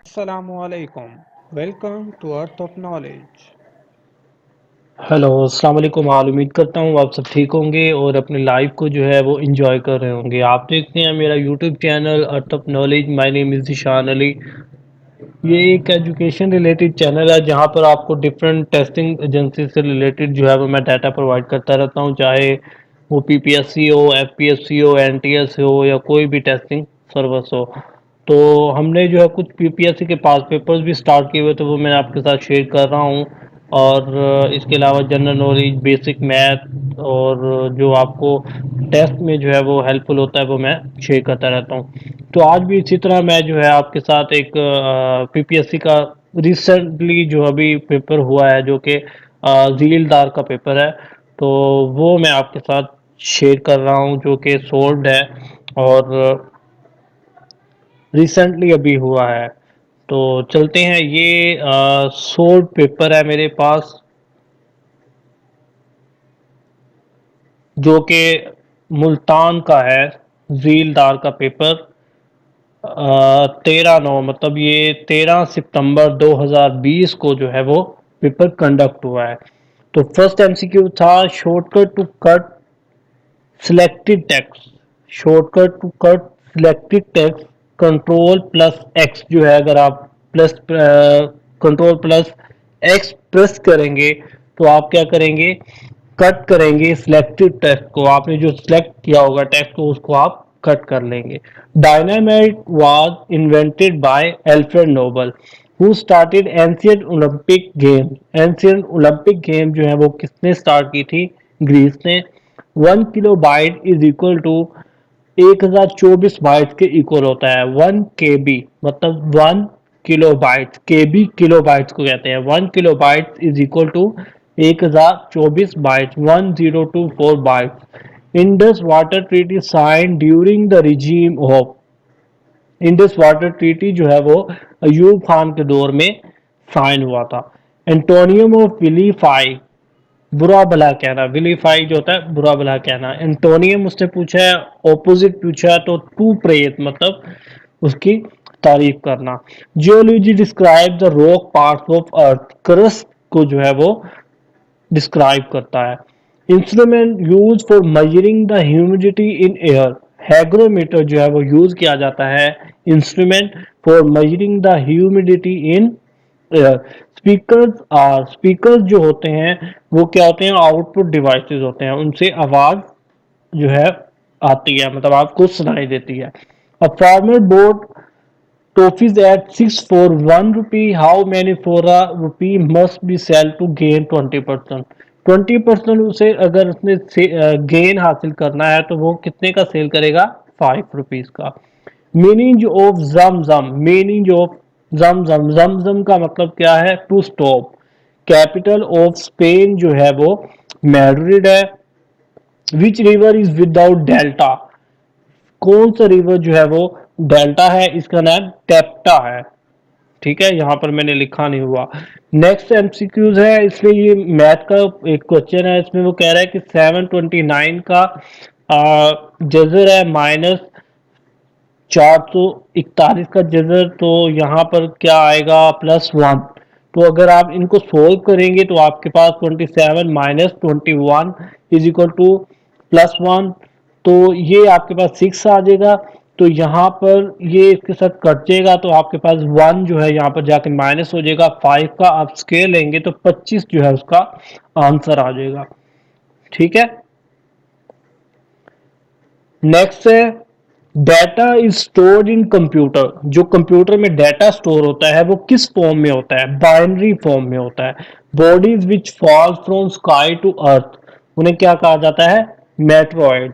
Assalamualaikum. Welcome to Earth of Knowledge. Hello अस्सलाम वालेकुम हाल उम्मीद करता हूँ आप सब ठीक होंगे और अपनी लाइफ को जो है वो एंजॉय कर रहे होंगे। आप देखते हैं मेरा YouTube channel earth of knowledge. My name is Ishan Ali. ये एक एजुकेशन रिलेटेड चैनल है जहाँ पर आपको डिफरेंट टेस्टिंग एजेंसी से रिलेटेड जो है वो मैं डाटा प्रोवाइड करता रहता हूँ, चाहे वो पीपीएससी हो, एफपीएससी हो, एनटीएस हो या कोई भी टेस्टिंग सर्विस हो। तो हमने जो है कुछ पीपीएससी के पास पेपर्स भी स्टार्ट किए हुए, तो वो मैं आपके साथ शेयर कर रहा हूँ। और इसके अलावा जनरल नॉलेज, बेसिक मैथ और जो आपको टेस्ट में जो है वो हेल्पफुल होता है वो मैं शेयर करता रहता हूँ। तो आज भी इसी तरह मैं जो है आपके साथ एक पीपीएससी का रिसेंटली जो अभी पेपर हुआ है जो कि झीलदार का पेपर है, तो वो मैं आपके साथ शेयर कर रहा हूँ जो कि सोल्व्ड है और रिसेंटली अभी हुआ है। तो चलते हैं, ये सोल्व पेपर है मेरे पास जो कि मुल्तान का है, झीलदार का पेपर। 13/9 मतलब ये 13 सितंबर 2020 को जो है वो पेपर कंडक्ट हुआ है। तो फर्स्ट एमसीक्यू था shortcut to cut selected text. Shortcut to cut selected text, control plus X जो है, अगर आप plus control plus X press करेंगे तो आप क्या करेंगे, कट करेंगे सिलेक्टेड टेक्स्ट को। आपने जो सिलेक्ट किया होगा टेक्स्ट को उसको आप कट कर लेंगे। Dynamite was invented by Alfred Nobel who started ancient Olympic game. Ancient Olympic game जो है वो किसने स्टार्ट की थी, ग्रीस ने। 1 kilo byte is equal to 1024 bytes के इक्वल होता है। 1 KB मतलब 1 kilo bytes, KB kilo bytes को कहते हैं। 1 kilo bytes is equal to 1024 bytes, 1024 bytes. Indus water treaty sign during the regime of. Indus water treaty जो है वो अयूब खान के दौर में साइन हुआ था। एंटोनियम ऑफ विलीफाई, बुरा भला कहना। विलीफाई जो होता है बुरा भला कहना। एंटोनियम उसने पूछा है, ऑपोजिट पूछा है, तो टू प्रेत मतलब उसकी तारीफ करना। Geology describe the rock parts of earth, crust को जो है वो डिस्क्राइब करता है। Instrument use for measuring the humidity in air, hygrometer जो है वो यूज किया जाता है instrument for measuring the humidity in air. Speakers जो होते हैं वो क्या होते हैं, आउटपुट डिवाइसेस होते हैं, उनसे आवाज जो है आती है, मतलब आपको सुनाई देती है। A farmer bought toffees at 6 for 1 rupee, how many for a rupee must be sell to gain 20%। 20% उसे अगर उसने गेन हासिल करना है तो वो कितने का सेल करेगा, 5 रुपीज का। Meaning of Zamzam, meaning of Zamzam, Zamzam का मतलब क्या है, to stop. Capital of Spain जो है वो मैड्रिड है। Which river is without delta, कौन सा रिवर जो है वो डेल्टा है, इसका नाम टेप्टा है। ठीक है, यहाँ पर मैंने लिखा नहीं हुआ। नेक्स्ट एमसीक्यूज है, इसमें ये मैथ का एक क्वेश्चन है। इसमें वो कह रहा है कि 729 का जजर है -441 का जजर, तो यहाँ पर क्या आएगा, +1। तो अगर आप इनको सोल्व करेंगे तो आपके पास 27 - 21 इज इक्वल टू +1, तो ये आपके पास 6 आ जाएगा। तो यहाँ पर ये इसके साथ कट जाएगा तो आपके पास 1 जो है यहाँ पर जाके माइनस हो जाएगा। 5 का आप स्केल लेंगे तो 25 जो है उसका आंसर आ जाएगा। ठीक है, नेक्स्ट है data is stored in computer. जो कंप्यूटर में डाटा स्टोर होता है वो किस फॉर्म में होता है, बाइनरी फॉर्म में होता है। Bodies which fall from sky to earth, उन्हें क्या कहा जाता है, मेट्रॉइड।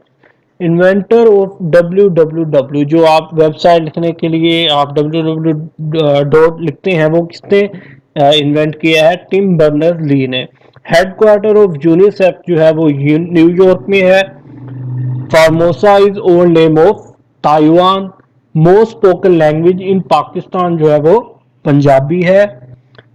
इन्वेंटर ऑफ www, जो आप वेबसाइट लिखने के लिए आप www डॉट लिखते हैं, वो किसने इन्वेंट किया है, टिम बर्नर ली ने। हेडक्वार्टर ऑफ यूनिसेफ जो है वो न्यूयॉर्क में है। Formosa is old name of Taiwan. Most spoken language in Pakistan जो है वो पंजाबी है।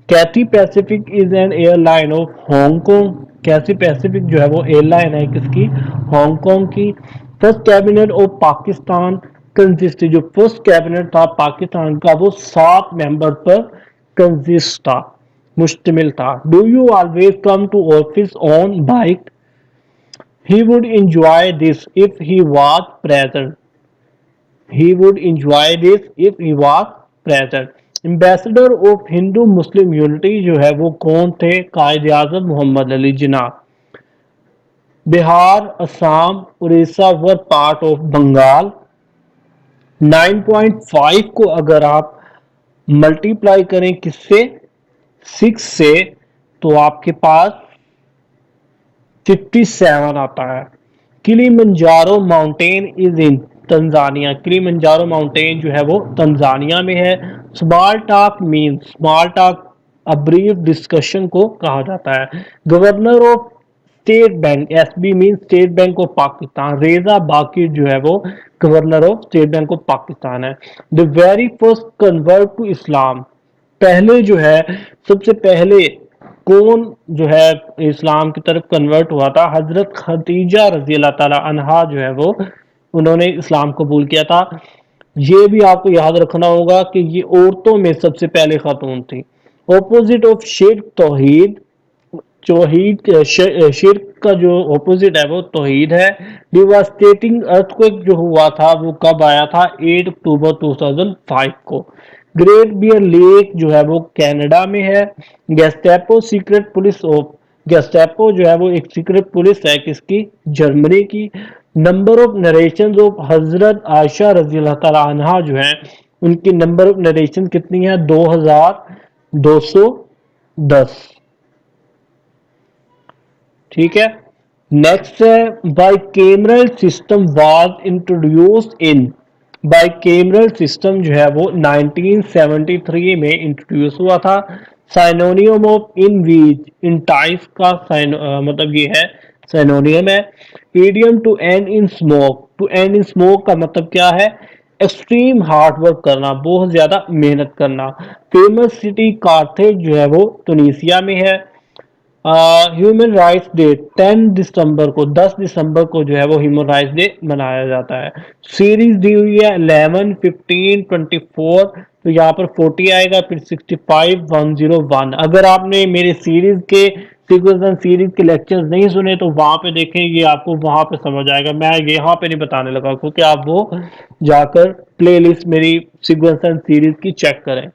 Cathay Pacific is an airline of Hong Kong. Cathay Pacific जो है वो एयरलाइन है किसकी, हांगकांग की। First cabinet of Pakistan consist, जो फर्स्ट कैबिनेट था पाकिस्तान का वो 7 मेंबर पर कंसिस्ट था, मुश्तमिल था। Do you always come to office on bike? He would enjoy this if he was present. He would enjoy this if he was present. Ambassador of Hindu Muslim unity जो है वो कौन थे? Quaid Azam Mohammad Ali Jinnah. Bihar, Assam, Orissa were part of Bengal. 9.5 को अगर आप multiply करें किससे? 6 से, तो आपके पास 57 आता है। Kilimanjaro mountain is in Tanzania. Kilimanjaro mountain जो है वो तंजानिया में है। Small talk mean, small talk a brief discussion को कहा जाता है। Governor of state bank, SB mean state bank of Pakistan. Reza Baqi जो है वो governor of state bank of Pakistan है। The very first convert to Islam, पहले जो है सबसे पहले कौन जो है इस्लाम की तरफ कन्वर्ट हुआ था? हजरत खदीजा रजी अल्लाह ताला अनहा जो है वो उन्होंने इस्लाम कबूल किया था। ये भी आपको याद रखना होगा कि ये औरतों में सबसे पहले खातून थी। ऑपोजिट ऑफ शिर्क तौहीद, तौहीद शिर्क का जो ऑपोजिट है वो तौहीद है। डिवास्टेटिंग अर्थक्वेक जो हुआ था वो कब आया था? 8 अक्टूबर 2005 को। ग्रेट बियर लेक जो है वो कनाडा में है। Gestapo secret police of, Gestapo जो है वो एक सीक्रेट पुलिस है किसकी? जर्मनी की। नंबर ऑफ नरेशन ऑफ हजरत आयशा रजी अल्लाह तआला अन्हा जो है उनकी नंबर ऑफ नरेशन कितनी है? 2210। ठीक है। नेक्स्ट है bicameral system was introduced in, bicameral system जो है वो 1973 में इंट्रोड्यूस हुआ था। साइनोनियम ऑफ इनवीज, इंटाइस का मतलब ये है साइनोनियम है। Idiom to end in smoke, to end in smoke का मतलब क्या है? एक्सट्रीम हार्ड वर्क करना, बहुत ज्यादा मेहनत करना। फेमस सिटी कार्थेज जो है वो तुनिसिया में है। ह्यूमन राइट्स डे 10 दिसंबर को, 10 दिसंबर को जो है वो ह्यूमन राइट्स डे मनाया जाता है। सीरीज दी हुई है 11, 15, 24, तो यहाँ पर 40 आएगा, फिर 65, 101। अगर आपने मेरे सीरीज के सीक्वेंस एंड सीरीज के लेक्चर्स नहीं सुने तो वहां पे देखें, ये आपको वहां पे समझ आएगा। मैं यहाँ पे नहीं बताने लगा क्योंकि आप वो जाकर प्लेलिस्ट मेरी सीक्वेंस एंड सीरीज की चेक करें।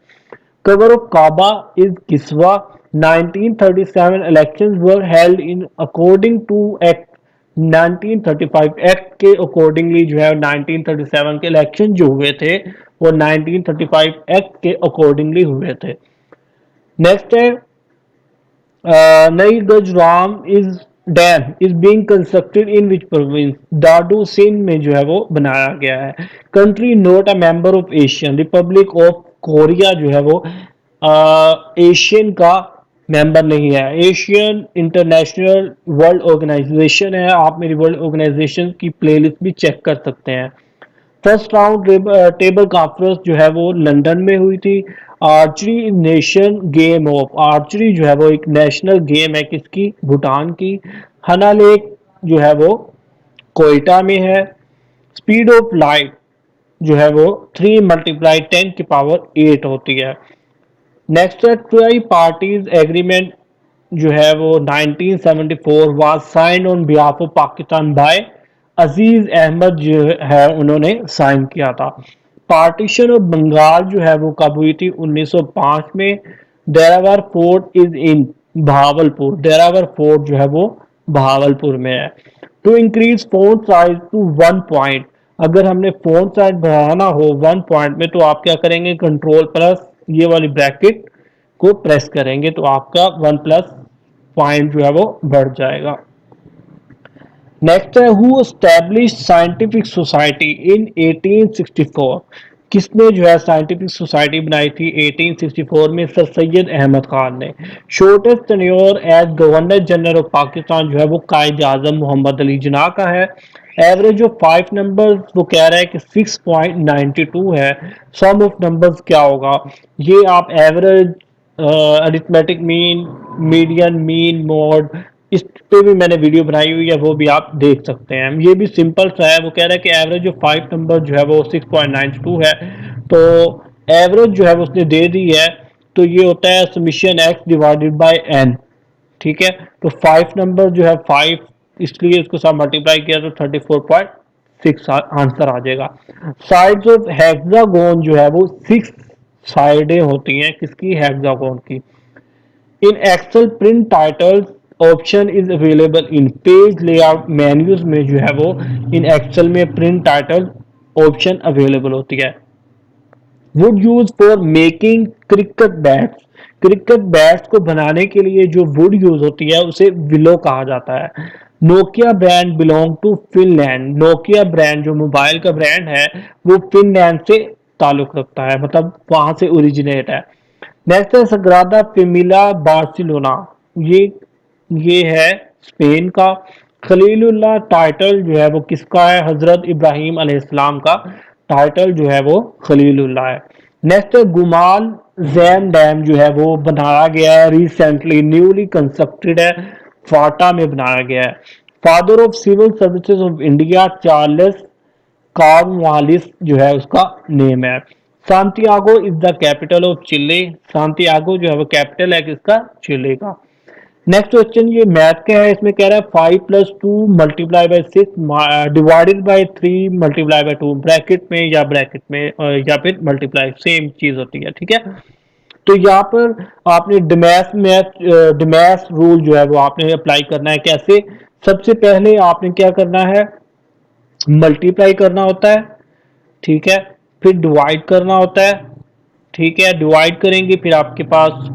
Cover of Kaaba is Kiswa. 1937 elections were held in according to Act 1935 act के अकॉर्डिंगली जो है 1937 के इलेक्शन जो हुए थे वो 1935 एक्ट के अकॉर्डिंगली हुए थे। नेक्स्ट है Nai Gajram is dam is being constructed in which province? Dadu Sindh में जो है वो बनाया गया है। Country not a member of ASEAN, Republic of Korea जो है वो एशियन का मेंबर नहीं है। एशियन इंटरनेशनल वर्ल्ड ऑर्गेनाइजेशन है। आप मेरी वर्ल्ड ऑर्गेनाइजेशन की प्लेलिस्ट भी चेक कर सकते हैं। फर्स्ट राउंड टेबल कॉन्फ्रेंस जो है वो लंदन में हुई थी। Archery nation game of, archery जो है वो एक नेशनल गेम है किसकी? भूटान की। हना लेक जो है वो कोयटा में है। स्पीड ऑफ लाइट जो है वो 3 मल्टीप्लाई 10 की पावर 8 होती है। नेक्स्ट है ट्राई पार्टीज एग्रीमेंट जो है वो 1974 was sign on behalf of Pakistan by Aziz Ahmed जो है उन्होंने साइन किया था। पार्टीशन ऑफ बंगाल जो है वो कब हुई थी? 1905 में। Derawar fort is in Bahawalpur, Derawar fort जो है वो भावलपुर में है। To increase font size to 1 point, अगर हमने फोन साइज बढ़ाना हो 1 पॉइंट में तो आप क्या करेंगे? कंट्रोल प्लस ये वाली ब्रैकेट को प्रेस करेंगे तो आपका 1 प्लस पॉइंट जो है वो बढ़ जाएगा। नेक्स्ट है who established scientific society in 1864? किसने जो है साइंटिफिक सोसाइटी बनाई थी 1864 में? सर सैयद अहमद खान ने। Shortest tenure as governor general of Pakistan जो है वो कायद आजम मोहम्मद अली जिन्ना का है। एवरेज ऑफ 5 नंबर्स वो कह रहा है कि 6.92 है। सम ऑफ नंबर्स क्या होगा? ये आप average, arithmetic mean, median, mean, mode, इस पे भी मैंने वीडियो बनाई हुई है, वो भी आप देख सकते हैं। ये भी सिंपल सा है। वो कह रहा है कि एवरेज जो 5 नंबर जो है वो 6.92 है, तो एवरेज जो है वो उसने दे दी है, तो ये होता है summation x divided by n. ठीक है, तो 5 नंबर जो है 5, इसलिए इसको साथ मल्टीप्लाई किया तो 34.6 आंसर आ जाएगा। साइड्स ऑफ हेक्सागोन जो है वो 6 साइडें होती हैं किसकी, हेक्सागोन की। In Excel print titles option is available in page layout menus में जो है वो इन एक्सेल में प्रिंट टाइटल ऑप्शन अवेलेबल होती है। Wood use for making cricket bats, cricket bats को बनाने के लिए जो वुड यूज होती है उसे विलो कहा जाता है। Nokia brand belong to Finland, Nokia brand जो मोबाइल का ब्रांड है वो फिनलैंड से ताल्लुक रखता है, मतलब वहां से ओरिजिनेट है। नेक्स्ट है सग्रादा फेमिला बार्सिलोना, ये ये है स्पेन का। खलीलुल्लाह टाइटल जो है वो किसका है, हजरत इब्राहिम अलैहिस्सलाम का टाइटल जो है वो खलीलुल्लाह है। नेक्स्ट गुमाल जैम डैम जो है वो बनाया गया है रिसेंटली, न्यूली कंस्ट्रक्टेड है, फाटा में बनाया गया है। Father of civil services of India Charles Cornwallis जो है उसका नेम है। Santiago is the capital of Chile, Santiago जो है वो कैपिटल है किसका, चिले का। नेक्स्ट क्वेश्चन ये मैथ का है, इसमें कह रहा है 5+2 multiply by 6 divided by 3 multiply by 2, bracket में या ब्रैकेट में या फिर मल्टीप्लाई, सेम चीज होती है। ठीक है, तो यहाँ पर आपने डिमैस रूल जो है वो आपने अप्लाई करना है। कैसे, सबसे पहले आपने क्या करना है, मल्टीप्लाई करना होता है। ठीक है, फिर डिवाइड करना होता है। ठीक है, डिवाइड करेंगे फिर आपके पास,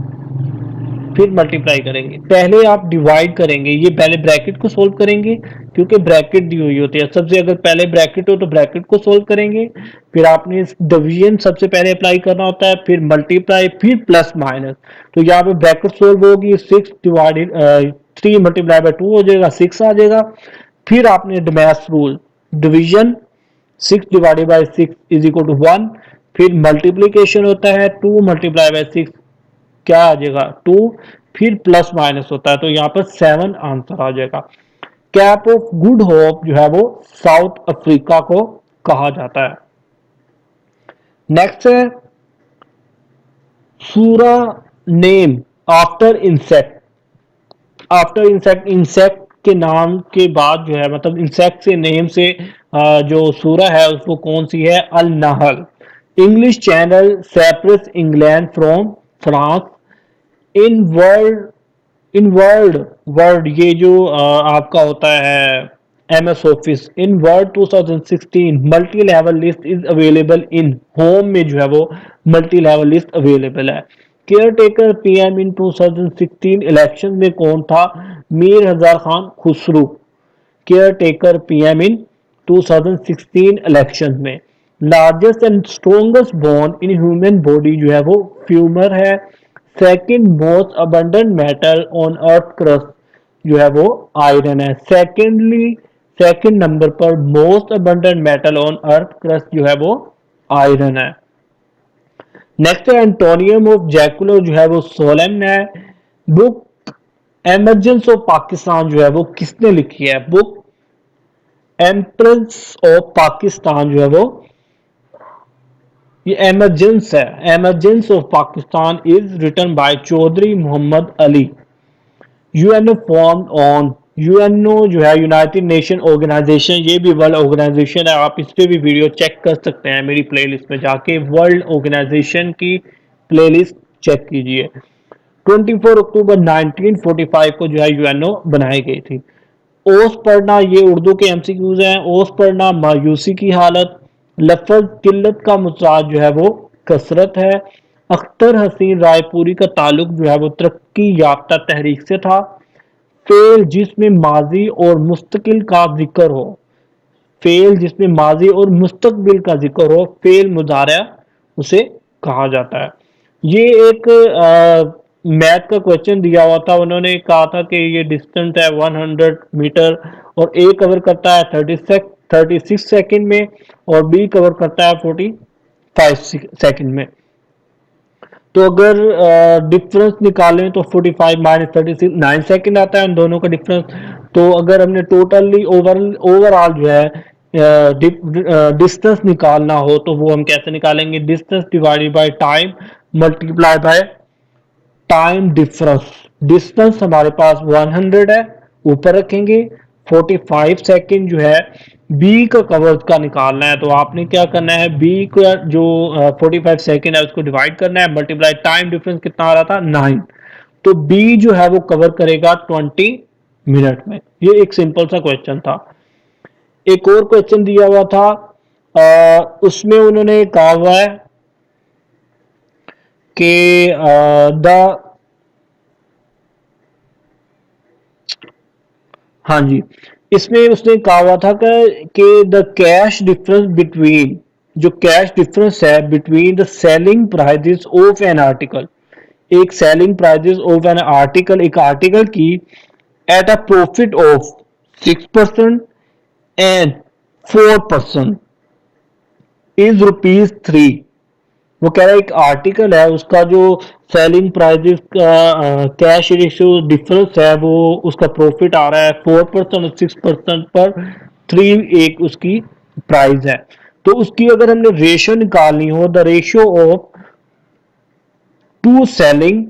फिर मल्टीप्लाई करेंगे। पहले आप डिवाइड करेंगे, ये पहले ब्रैकेट को सोल्व करेंगे क्योंकि ब्रैकेट दी हुई होती है सबसे, अगर पहले ब्रैकेट हो तो ब्रैकेट को सोल्व करेंगे। फिर आपने डिवीजन सबसे पहले अप्लाई करना होता है, फिर मल्टीप्लाई, फिर प्लस माइनस। तो यहाँ पे ब्रैकेट सोल्व होगी, 6 डिवाइडेड 3 मल्टीप्लाई बाय 2 हो जाएगा, 6 आ जाएगा। फिर आपने DMAS rule, division 6 divided by 6 is equal to 1। फिर मल्टीप्लीकेशन होता है 2 मल्टीप्लाई बाय 6, क्या आ जाएगा 2। फिर प्लस माइनस होता है, तो यहाँ पर 7 आंसर आ जाएगा। कैप ऑफ गुड होप जो है वो साउथ अफ्रीका को कहा जाता है। नेक्स्ट है सूरा name after insect, after insect, insect के नाम के बाद जो है, मतलब इंसेक्ट से नेम से जो सूरा है उसको कौन सी है, Al Nahl. English Channel separates England from France. In world, in world, word ये जो आपका होता है MS Office, in Word 2016 multi level list is available in, Home में जो है वो मल्टी लेवल लिस्ट अवेलेबल है। Care taker PM in 2016 election में कौन था, Mir Hazar Khan Khoso, care taker PM in 2016 election में। Largest and strongest bone in human body जो है वो फ्यूमर है। Second most abundant metal on earth crust जो है वो आयरन है। सेकेंडली, सेकंड नंबर पर most abundant metal on earth crust जो है वो आयरन है। नेक्स्ट है एंटोनियम ऑफ जैकुलर जो है वो सोलेम है। बुक एमरजेंस ऑफ पाकिस्तान जो है वो किसने लिखी है, बुक एम्प्रेस ऑफ पाकिस्तान जो है वो, ये एमरजेंस है, emergence of Pakistan is written by Chaudhry Mohammad Ali. UNO form on, UNO जो है यूनाइटेड नेशन ऑर्गेनाइजेशन, ये भी वर्ल्ड ऑर्गेनाइजेशन है, आप इस पे भी वीडियो चेक कर सकते हैं मेरी प्लेलिस्ट में जाके, वर्ल्ड ऑर्गेनाइजेशन की प्लेलिस्ट चेक कीजिए। 24 अक्टूबर 1945 को जो है यूएनओ बनाई गई थी। ओस पढ़ना, ये उर्दू के एमसीक्यूज हैं। ओस पढ़ना मायूसी की हालत। लफ्ज किल्लत का मुतराद जो है वो कसरत है। अख्तर हसीन रायपुरी का ताल्लुक जो है वो तरक्की याफ्ता तहरीक से था। फेल जिसमें माजी और मुस्तकिल का जिक्र हो, फेल जिसमें माजी और मुस्तकबिल का जिक्र हो, फेल मुजारा उसे कहा जाता है। ये एक मैथ का क्वेश्चन दिया हुआ था, उन्होंने कहा था कि ये डिस्टेंस है 100 मीटर और ए कवर करता है 36 सेकंड में और बी कवर करता है 45 सेकंड में। तो अगर डिफरेंस निकालें तो 45 माइनस 36 9 सेकंड आता है उन दोनों का डिफरेंस। तो अगर हमने टोटली ओवरऑल जो है डिस्टेंस निकालना हो तो वो हम कैसे निकालेंगे? Distance divided by time multiply by time difference. Distance हमारे पास 100 है, ऊपर रखेंगे। 45 सेकंड जो है बी का कवर का निकालना है, तो आपने क्या करना है? बी का जो 45 सेकंड है उसको डिवाइड करना है, मल्टीप्लाई टाइम डिफरेंस कितना आ रहा था? 9। तो बी जो है वो कवर करेगा 20 मिनट में। ये एक सिंपल सा क्वेश्चन था। एक और क्वेश्चन दिया हुआ था, उसमें उन्होंने कहा हुआ है कि द हाँ जी, इसमें उसने कहा हुआ था कि द कैश डिफरेंस बिटवीन, जो कैश डिफरेंस है between the selling prices of an article, एक selling prices of an article, एक आर्टिकल की at a profit of 6% and 4% is rupees 3। वो कह रहा है एक आर्टिकल है उसका जो सेलिंग प्राइजेस का कैश रेशियो डिफरेंस है वो उसका प्रॉफिट आ रहा है 4% और 6% पर 3 एक उसकी प्राइस है। तो उसकी अगर हमने रेशियो निकालनी हो, the ratio of two selling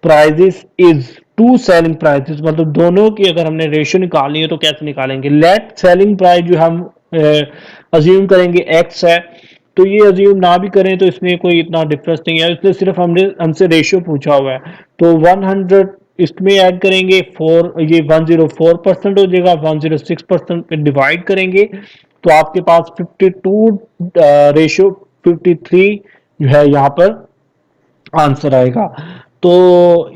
prices is, two selling prices मतलब दोनों की अगर हमने रेशियो निकालनी है तो कैसे निकालेंगे? लेट सेलिंग प्राइस जो हम अज्यूम करेंगे एक्स है, तो ये अज्यूम ना भी करें तो इसमें कोई इतना डिफरेंस नहीं है, इसलिए सिर्फ हमने हमसे रेशियो पूछा हुआ है। तो 100 इसमें ऐड करेंगे 4, ये 104% हो जाएगा, 106% पे डिवाइड करेंगे तो आपके पास 52 रेशियो 53 जो है यहाँ पर आंसर आएगा। तो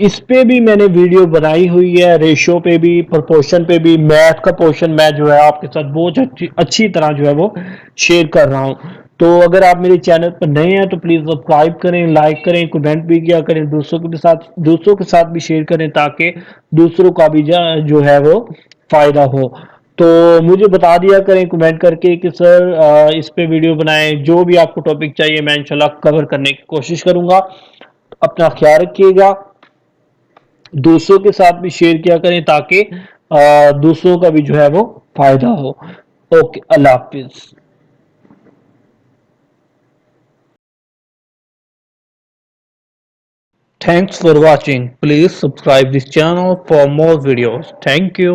इस पे भी मैंने वीडियो बनाई हुई है, रेशियो पे भी, प्रोपोर्शन पे भी। मैथ का पोर्शन मैं जो है आपके साथ बहुत अच्छी तरह जो है वो शेयर कर रहा हूँ। तो अगर आप मेरे चैनल पर नए हैं तो प्लीज़ सब्सक्राइब करें, लाइक करें, कमेंट भी किया करें, दूसरों के साथ भी शेयर करें ताकि दूसरों का भी जो है वो फायदा हो। तो मुझे बता दिया करें कमेंट करके कि सर इस पे वीडियो बनाएं, जो भी आपको टॉपिक चाहिए मैं इंशाल्लाह कवर करने की कोशिश करूंगा। अपना ख्याल रखिएगा, दूसरों के साथ भी शेयर किया करें ताकि दूसरों का भी जो है वो फायदा हो। Okay, Allah Hafiz. Thanks for watching. Please subscribe this channel for more videos. Thank you.